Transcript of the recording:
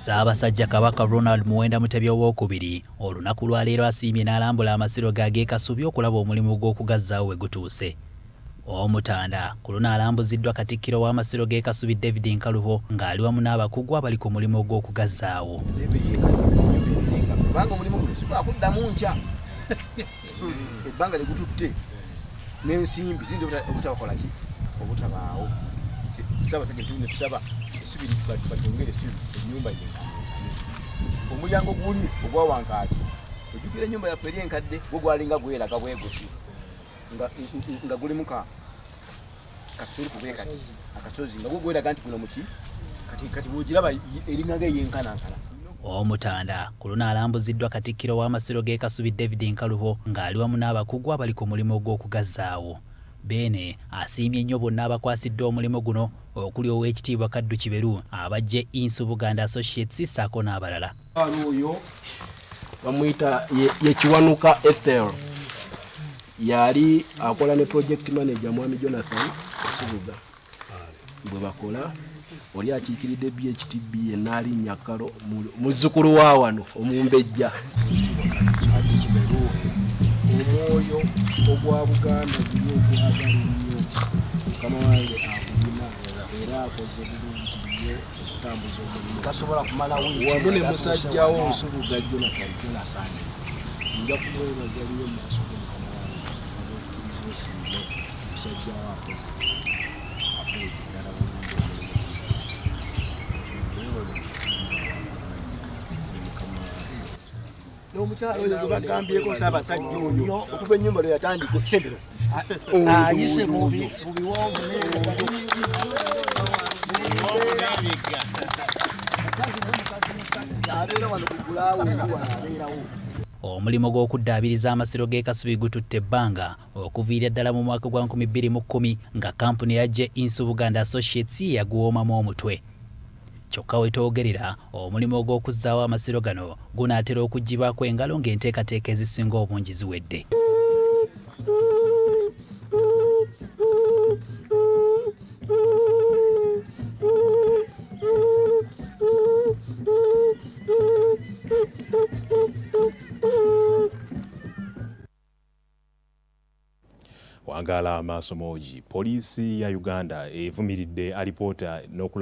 Ssaabasajja Kabaka Ronald Muwenda Mutebi owookubiri olunaku lwaleero asiimye n'alambula Amasiro g'e Kasubi okulaba omulimu gw'okugazzaawo we gutuuse. Omutanda ku luno alambuziddwa Katikkiro w'Amasiro g'e Kasubi David Nkalubo ng'ali wamu n'abakugu abali ku mulimu gw'okugazzaawo. Kubanga omulimu guno si gwakuddamu nkya. Ebbanga ligututte n'ensimbi ziyinza obutabakola ki obutabaawo. Ssaabasajja tulina tusaba essubi batwongere essubi ennyumba ye. Omulyango guli ogwa wankaaki ojjukira ennyumba yaffe eri enkadde gwe gwalinga gweraga bwe guti nga gulimu kasuli kubwe kati akasozi nga gwe gweraga nti guno muki kati bw'ogiraba eringa ng'eyenkanankana. Omutanda ku luno alambuziddwa Katikkiro w'Amasiro g'e Kasubi David Nkalubo ng'ali wamu n'abakugu abali ku mulimu gw'okugazzaawo. Bene asiimye nnyo bonna abakwasiddwa omulimu guno okuli Oweekitiibwa Kaddu Kiberu abajje Insu Buganda Associates ssaako n'abalala. Oyo bamuyita ye Kiwanuka FL yali akola ne project manager Mwami Jonathan Subuga bwe bakola oli akiikiridde BHTB enaali Nyakalo muzzukulu wa wano Omumbejja omwoyo ogwa Buganda guli ogwagala nnyo mukama wange akugina era akoze bulungi nnyo okutambuza omulimu tasobola kumala wamu ne musajjawo Subuga Jonathan nja kumwebaza nnyo mu maaso g'omukama wange asaba okkiriza osiime musajjawo akoze akolekiddala bulungi n'omukyalo oyo gwe bagambyeko Ssaabasajja oyo okuva ennyumba lwe yatandika Sembero ayise mu biwonvu abeera wano kugulaawo abeerawo. Omulimu gw'okuddaabiriza Amasiro g'e Kasubi gututte ebbanga okuviira ddala mu mwaka gwa 2010 nga kampuni yajje Insu Buganda Associates yaguwoomamu omutwe. Kyokka we twogerera omulimu ogw'okuzzaawo Amasiro gano gunaatera okuggyibwako engalo ng'enteekateeka ezisinga obungi ziwedde. Wangala amaaso moji poliisi ya Uganda evumiridde alipoota n'okulaba